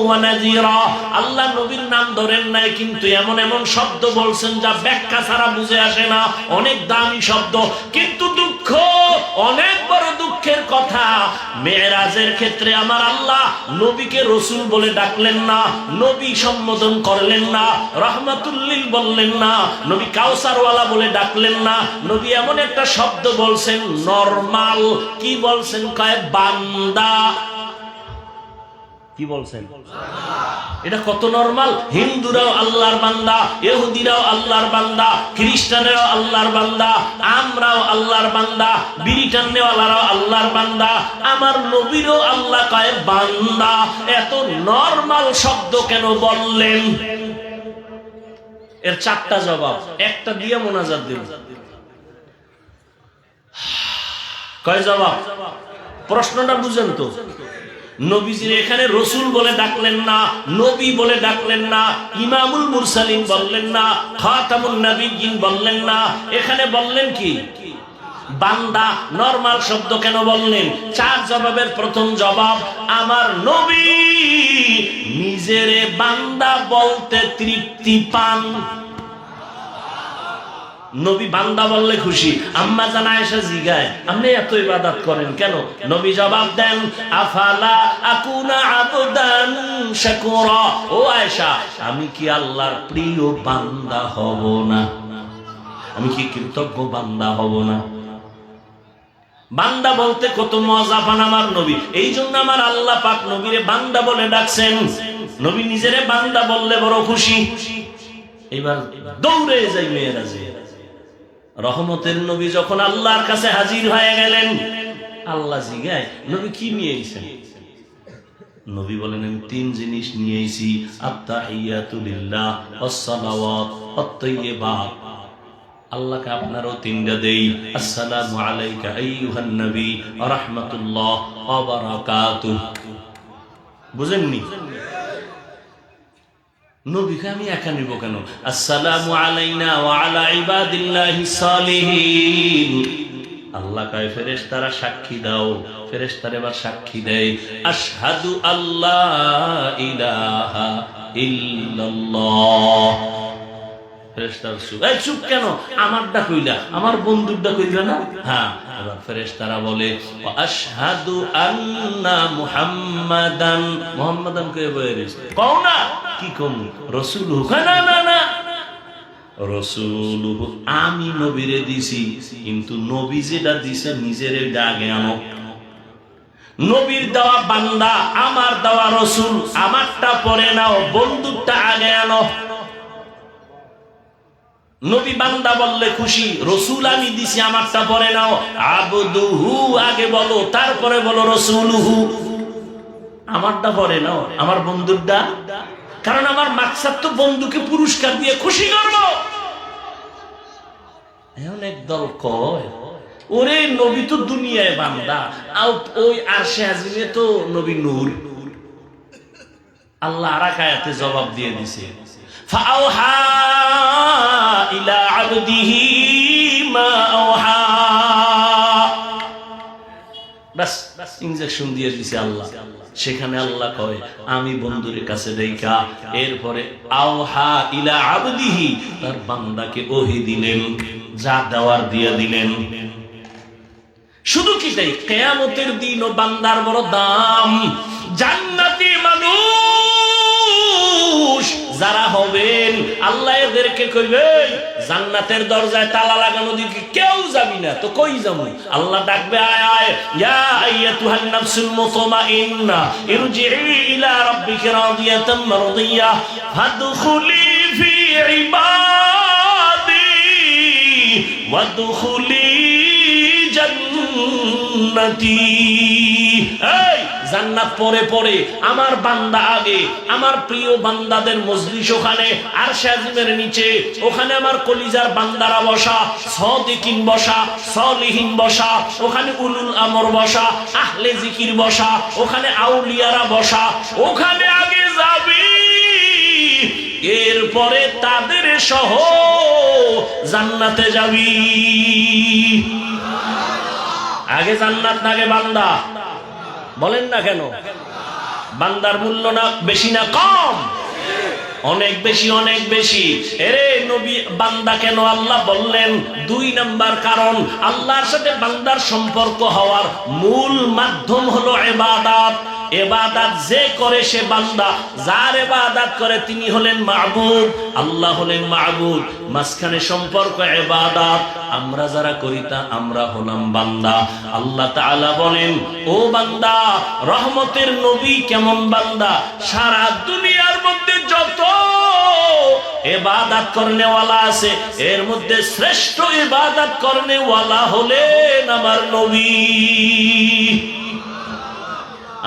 ওয়া নাযীরা। আল্লাহ নবীর নাম ধরেন নাই, কিন্তু এমন এমন শব্দ বলছেন যা ব্যাখ্যা ছাড়া বুঝে আসে না, অনেক দামি শব্দ। কিন্তু দুঃখ, অনেক বড় দুঃখের কথা, মেরাজের ক্ষেত্রে আমার আল্লাহ নবীকে রসুল বলে ডাকলেন না, নবী সম্বোধন করলেন না, রহমাতুল্লিল বললেন না, নবী কাউসারওয়ালা বলে ডাকলেন না। নবী এমন একটা শব্দ বলছেন নরমাল, কি বলছেন? কয় বান্দা। কি বলছেন? এটা কত নরমাল। হিন্দুরাও আল্লাহর বান্দা, ইহুদিরাও আল্লাহর বান্দা, খ্রিস্টানেরাও আল্লাহর বান্দা, আমরাও আল্লাহর বান্দা, ব্রিটেনেওয়ালারাও আল্লাহর বান্দা, আমার নবীরও আল্লাহ কয় বান্দা। এত নরমাল শব্দ কেন বললেন? এর চারটা জবাব, একটা দিয়ে মোনাজাত দিন। কয় জবাব? প্রশ্নটা বুঝেন তো? নবীজির এখানে রসুল বলে ডাকলেন না, নবী বলে ডাকলেন না, ইমামুল মুরসালিন বললেন না, খাতামুন নবিয়্যিন বললেন না, এখানে বললেন কি? বান্দা। নরমাল শব্দ কেন বললেন? চার জবাবের প্রথম জবাব, আমার নবী নিজেরে বান্দা বলতে তৃপ্তি পান। নবী বান্দা বললে খুশি। আম্মা জান আয়েশা জিগায়, আপনি এত ইবাদত করেন কেন? নবী জবাব দেন, আফালা আকুনা আবদান শাকুরা। ও আয়েশা, আমি কি আল্লাহর প্রিয় বান্দা হব না? আমি কি কৃতজ্ঞ বান্দা হব না? বান্দা বলতে কত মজা পান আমার নবী। এই জন্য আমার আল্লাহ পাক নবীরে বান্দা বলে ডাকছেন। নবী নিজেরে বান্দা বললে বড় খুশি। এবার দৌড়ে যাই মেয়েরাজে। রহমতের নবী যখন আল্লাহর কাছে হাজির হয়ে গেলেন, আল্লাহ জিগায়, নবী কি নিয়ে এসেছেন? নবী বলেন, আমি তিন জিনিস নিয়ে এসেছি, আত্তাহিয়াতু লিল্লাহ ওয়াস সালাওয়াত ওয়াত তাইয়্যিবাত। আল্লাহকে আপনারও তিনটা দেই। আসসালামু আলাইকা আইয়ুহান নবী ওয়া রাহমাতুল্লাহ ওয়া বারাকাতুহু। বুঝেননি? নবীকে আমি একা নিব কেন? আসসালামু আলাইনা ওয়া আলা ইবাদিল্লাহিস সালিহিন। আল্লাহ কয়, ফেরেশতারা সাক্ষী দাও। ফেরেশতারা এবার সাক্ষী দেয়, আশহাদু আল্লাহ ইলাহা ইল্লাল্লাহ। ফেরেশতারা চুপ কেন? আমারটা কইলা, আমার বন্ধুরটা কইলা না? হ্যাঁ। এবার ফেরেশতারা বলে, আশহাদু আন্না মুহাম্মাদান। মুহাম্মাদান কয়ে বলে কও না? কি কম? রাসূলুহু। না না না, রাসূলুহু আমি নবীরে দিছি, কিন্তু নবী যেটা দিছে নিজের আগে আনো। নবীর দেওয়া বান্দা, আমার দেওয়া রাসূল, আমারটা পরে নাও, বন্ধুরটা আগে আনো। নবী বান্দা বললে খুশি, রসুল আমি দিছি, আমারটা পরে নাও। আবদুহু আগে বলো, তারপরে বলো রাসূলুহু। আমারটা পরে নাও, আমার বন্ধুরটা। কারণ আমার মাকসাদ তো বন্ধুকে পুরস্কার দিয়ে খুশি করব। এখন একদল কয়, ওরে নবী তো দুনিয়ায় বান্দা, আর ওই আরশে আজিমে তো নবী নূর। আল্লাহ আর এক আয়াতে জবাব দিয়ে দিছে, ফাআওহা ইলা আবদিহি মা আওহা। বাস ইনজেকশন দিয়ে দিছে আল্লাহ। সেখানে আল্লাহ কয়, আমি বন্ধুর কাছে দেখা, এরপরে আওহা ইলা আবদিহি, তার বান্দাকে ওহী দিলেন, যা দেওয়ার দিয়ে দিলেন। শুধু কি তাই? কিয়ামতের দিনও বান্দার বড় দাম। জান্নাতি মানুষ যারা হবেন, আল্লাহ এদেরকে কইবে, জান্নাতের দরজায় তালা লাগানো দিকে কেউ যাবি না, তো কই যাবো? আল্লাহ ডাকবে, আয় আয়, ইয়া আইয়াতুহান নাফসুল মুতমাইন্না ইরজিই ইলা রাব্বিকা রাদিয়াতাম মারদিয়া ফাদখুলি ফি ইবাদি ওয়াদখুলি জান্নাতি। এই জান্নাত পরে পরে, আমার বান্দা আগে, আমার প্রিয় বান্দাদের মজলিস ওখানে আরশে আজিমের নিচে, ওখানে আমার কলিজার বান্দারা বসা, সাদিকিন বসা, সালিহিন বসা, ওখানে উলুল আমর বসা, আহলে জিকির বসা, ওখানে আউলিয়ারা বসা, ওখানে আগে যাবি, এরপরে তাদের সহ জান্নাতে যাবি। আগে জান্নাত না আগে বান্দা? বলেন না কেন? বান্দার মূল্য না বেশি না কম? অনেক বেশি, অনেক বেশি। এরে নবী বান্দা কেন আল্লাহ বললেন? 2 নাম্বার কারণ, আল্লাহর সাথে বান্দার সম্পর্ক হওয়ার মূল মাধ্যম হলো ইবাদত। ইবাদত যে করে সে বান্দা, যার ইবাদত করে তিনি হলেন মাবুদ, আল্লাহ হলেন মাবুদ। মাঝখানে সম্পর্ক ইবাদত, আমরা যারা করি তা আমরা হলাম বান্দা। আল্লাহ তাআলা বলেন, ও বান্দা, রহমতের নবী কেমন বান্দা? সারা দুনিয়ার মধ্যে যত ইবাদত করনেওয়ালা আছে, এর মধ্যে শ্রেষ্ঠ ইবাদত করনেওয়ালা হলেন আমার নবী।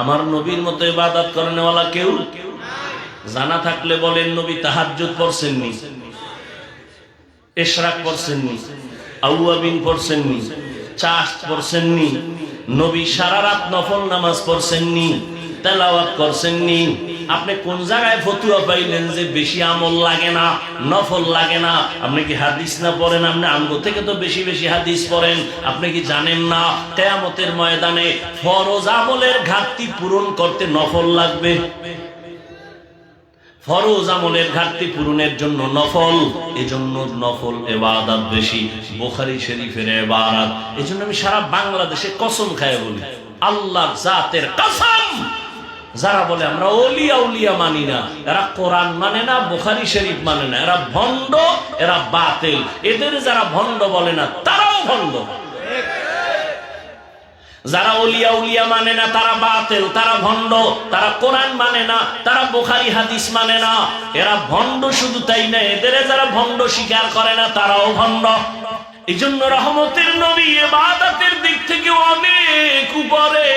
আমার নবীর মতো ইবাদত করনেওয়ালা কেউ জানা থাকলে বলেন, নবী তাহাজ্জুদ পড়ছেননি, ইশরাক পড়ছেননি, আউয়াবিন পড়ছেননি, চাশ পড়ছেননি, নবী সারা রাত নফল নামাজ পড়ছেননি, তেলাওয়াত করছেননি? আপনি কোন জায়গায় ফতুয়া পাইলেন যে বেশি আমল লাগে না, নফল লাগে না? আপনি কি হাদিস না পড়েন? আপনি আমগো থেকে তো বেশি বেশি হাদিস পড়েন। আপনি কি জানেন না কিয়ামতের ময়দানে ফরজ আমলের ঘাটতি পূরণ করতে নফল লাগবে? ফরজ আমলের ঘাটতি পূরণের জন্য নফল, এজন্য নফল ইবাদত বেশি। বুখারী শরীফের ইবারত। এজন্য আমি সারা বাংলাদেশে কসম খায় বলি, আল্লাহর জাতের কসম, যারা বলে আমরা ওলিয়া উলিয়া মানি না, এরা কোরআন মানে না, বুখারী শরীফ মানে না, এরা ভণ্ড, এরা বাতিল। এদের যারা ভণ্ড বলে না তারাও ভণ্ড। যারা ওলিয়া উলিয়া মানে না তারা বাতিল, তারা ভণ্ড, তারা কোরআন মানে না, তারা বুখারী হাদিস মানে না, এরা ভণ্ড। শুধু তাই না, এদের যারা ভণ্ড স্বীকার করে না তারাও ভণ্ড। এই জন্য রহমতের নবী ইবাদতের দিক থেকে অনেক উপরে।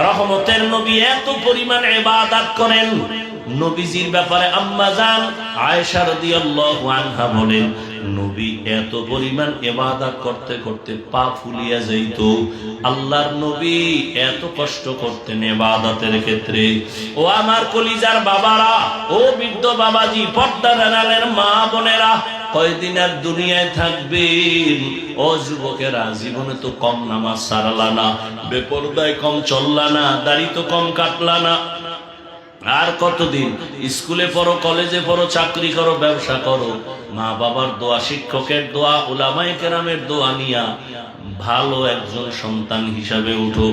রহমতের নবী এত পরিমাণ ইবাদত করেন। নবীজির ব্যাপারে আম্মা জান আয়েশা রাদিয়াল্লাহু আনহা বলেন, নবী এত পরিমাণ ইবাদত করতে করতে পা ফুলিয়া যাইত। আল্লাহর নবী এত কষ্ট করতেন ইবাদতের ক্ষেত্রে। ও আমার কলিজার বাবারা, ও বৃদ্ধ বাবাজি, পর্দার আড়ালের মা বোনেরা, কয়দিন আর দুনিয়ায় থাকবেন? ও যুবকেরা, জীবনে তো কম নামাজ সারলা না, বেপরদায় কম চললা না, দাড়ি তো কম কাটলা না। আর কতদিন? স্কুলে পড়ো, কলেজে পড়ো, চাকরি করো, ব্যবসা করো, মা বাবার দোয়া, শিক্ষকের দোয়া, উলামায়ে কেরামের দোয়া নিয়া ভালো একজন সন্তান হিসাবে উঠো।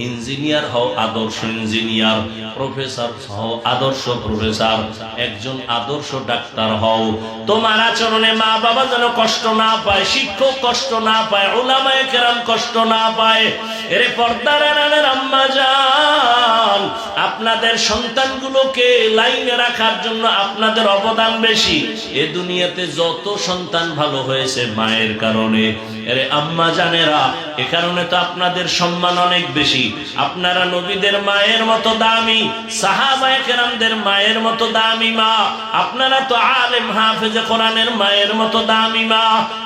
ইঞ্জিনিয়ার হও, আদর্শ ইঞ্জিনিয়ার। প্রফেসর হও, আদর্শ প্রফেসর। একজন আদর্শ ডাক্তার হও। তোমার আচরণে মা বাবা যেন কষ্ট না পায়, শিক্ষক কষ্ট না পায়, উলামায়ে কেরাম কষ্ট না পায়। এরে পর্দার আড়ালের আম্মা জান, আপনাদের সন্তানগুলোকে লাইনে রাখার জন্য আপনাদের অবদান বেশি। এ দুনিয়াতে যত সন্তান ভালো হয়েছে মায়ের কারণে। এরে আম্মা জানেরা, এ কারণে তো আপনাদের সম্মান অনেক বেশি। আপনারা নবীদের মায়ের মতো দামি, সাহাবায়ে কেরামদের মায়ের মতো দামি মা। আপনারা তো আলেম হাফেজে কোরআনের মায়ের মতো দামি মা।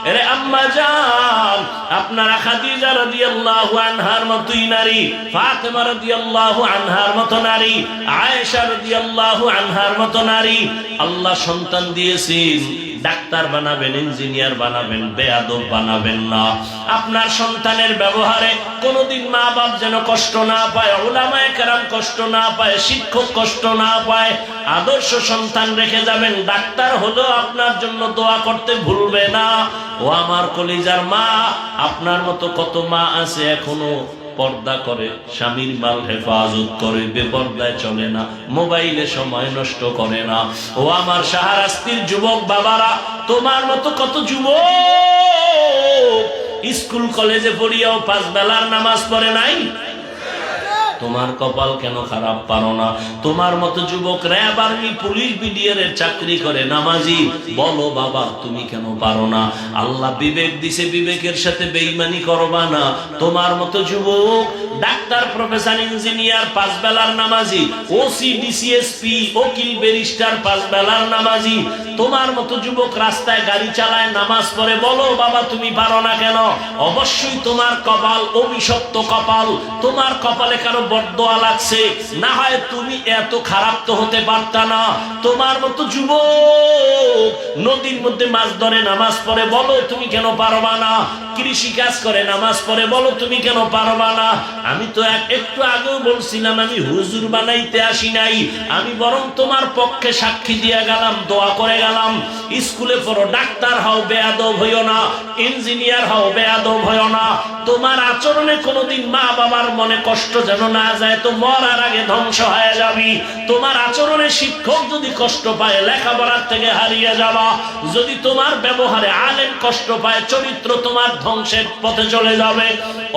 এরে আম্মা জান, আপনারা খাদিজা রাদিয়াল্লাহু আনহার মতোই নারী, ফাতেমা রাদিয়াল্লাহু আনহার মতো নারী, আয়েশা রাদিয়াল্লাহু আনহার মতো নারী। আল্লাহ সন্তান দিয়েছেন, ডাক্তার বানাবেন, ইঞ্জিনিয়ার বানাবেন, বেয়াদব বানাবেন না। আপনার সন্তানের ব্যবহারে কোনোদিন মা বাপ যেন কষ্ট না পায়, উলামায়ে কেরাম কষ্ট না পায়, শিক্ষক কষ্ট না পায়। আদর্শ সন্তান রেখে যাবেন। ডাক্তার হলেও আপনার জন্য দোয়া করতে ভুলবে না। ও আমার কলিজার মা, আপনার মতো কত মা আছে এখনো পর্দা করে, স্বামীর মাল হেফাজত করে, বেপর্দায় চলে না, মোবাইলে সময় নষ্ট করে না। ও আমার শাহরাস্তির যুবক বাবারা, তোমার মতো কত যুবক স্কুল কলেজে পড়িয়াও 5 বেলার নামাজ পড়ে নাই। তোমার কপাল কেন খারাপ, পারো না? তোমার মতো যুবক র্যাব, আর্মি, পুলিশ, বিডিআর এর চাকরি করে, নামাজি, বলো বাবা তুমি কেন পারো না? আল্লাহ বিবেক দিছে, বিবেকের সাথে বেঈমানি করবা না। তোমার মতো যুবক ডাক্তার, প্রফেসর, ইঞ্জিনিয়ার, 5 বেলার নামাজি, ওসি, ডিসিএসপি, উকিল, ব্যারিস্টার, 5 বেলার নামাজি। তোমার মতো যুবক রাস্তায় গাড়ি চালায়, নামাজ পড়ে, বলো বাবা তুমি পারো না কেন? অবশ্যই তোমার কপাল অভিশপ্ত কপাল, তোমার কপালে কারো বরদোয়া লাগছে, না হয় তুমি এত খারাপ তো হতে পারতা না। তোমার মতো যুবক নদীর মধ্যে মাছ ধরে, নামাজ পড়ে, বলো তুমি কেন পারবা না? কৃষি কাজ করে, নামাজ পড়ে, বলো তুমি কেন পারবা না? আমি তো একটু আগেও বলছিলাম আমি হুজুর বানাইতে আসি নাই, আমি বরং তোমার পক্ষে সাক্ষী দিয়ে গেলাম, দোয়া করে গেলাম। স্কুলে পড়ো, ডাক্তার হও, বেয়াদব হইও না, ইঞ্জিনিয়ার হও, বেয়াদব হইও না। তোমার আচরণে কোনোদিন মা বাবার মনে কষ্ট যেন না যায়, তো মরার আগে ধ্বংস হয়ে যাবি। তোমার আচরণে শিক্ষক যদি কষ্ট পায়, লেখাপড়ার থেকে হারিয়ে যাবা। যদি তোমার ব্যবহারে আলেম কষ্ট পায়, চরিত্র তোমার ধ্বংসের পথে চলে যাবে।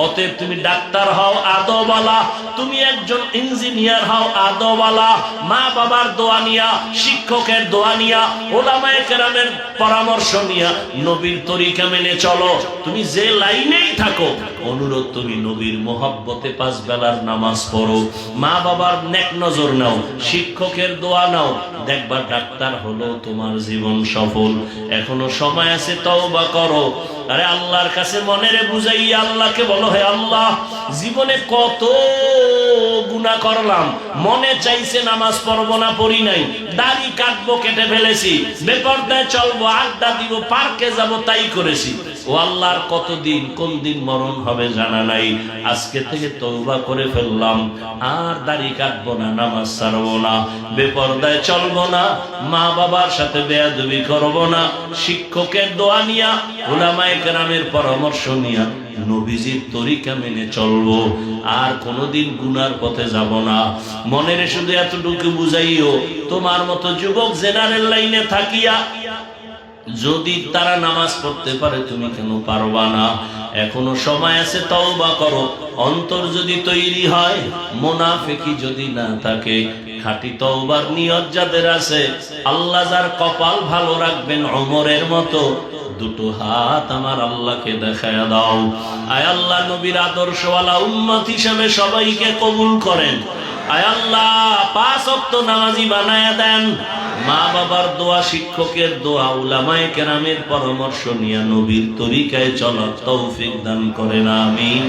অতএব তুমি ডাক্তার হও আদবওয়ালা, তুমি একজন ইঞ্জিনিয়ার হও আদবওয়ালা, মা বাবার দোয়া নিয়া, শিক্ষকের দোয়া নিয়া, ওলামায়ে কেরামের পরামর্শ নিয়া, নবীর তরিকা মেনে চলো। তুমি যে লাইনেই থাকো, অনুরোধ তুমি নবীর মোহাব্বতে 5 বেলার নামাজ পড়ো, মা বাবার নেক নজর নাও, শিক্ষকের দোয়া নাও, দেখবা ডাক্তার হলো তোমার জীবন সফল। এখনো সময় আছে, তওবা করো। আরে আল্লাহর কাছে মনেরে বুঝাইয়া আল্লাহকে বলো, হে আল্লাহ জীবনে কত গুনাহ করলাম, মনে চাইছে নামাজ পড়বো না, পড়ি নাই, দাড়ি কাটবো, কেটে ফেলেছি, বেপরদায় চলবো, আড্ডা দিব, পার্কে যাব, তাই করেছি। ও আল্লাহর কতদিন কোন দিন মরণ হবে জানা নাই, আজকে থেকে তওবা করে ফেললাম, আর দাড়ি কাটবো না, নামাজ ছাড়বো না, বেপরদায় চলবো না, মা বাবার সাথে বেয়াদবি করবো না, শিক্ষকের দোয়া নিয়া, উলামায়ে কেরামের পরামর্শ নিয়া নবীজির তরিকা মেনে চলবো, আর কোনোদিন গুনার পথে যাব না। মনের শুধু এতটুকু বুঝাইও, তোমার মতো যুবক জেনারেল লাইনে থাকিয়া যদি তারা নামাজ পড়তে পারে, তুমি কেন পারবা না? এখনো সময় আছে, তওবা করো। অন্তর যদি তৈরি হয়, মুনাফিকি যদি না থাকে, খাঁটি তওবার নিয়ত যাদের আছে, আল্লাহ যার কপাল ভালো রাখবেন ওমরের মতো, দুটো হাত আমার আল্লাহকে দেখায়া দাও। আয় আল্লাহ নবীর আদর্শওয়ালা উম্মত হিসেবে সবাইকে কবুল করেন। আয় আল্লাহ 5 ওয়াক্ত নামাজি বানায়া দেন। মা বাবার দোয়া, শিক্ষকের দোয়া, উলামায়ে কেরামের পরামর্শ নিয়ে নবীর তরিকায় চলার তৌফিক দান করেন, আমিন।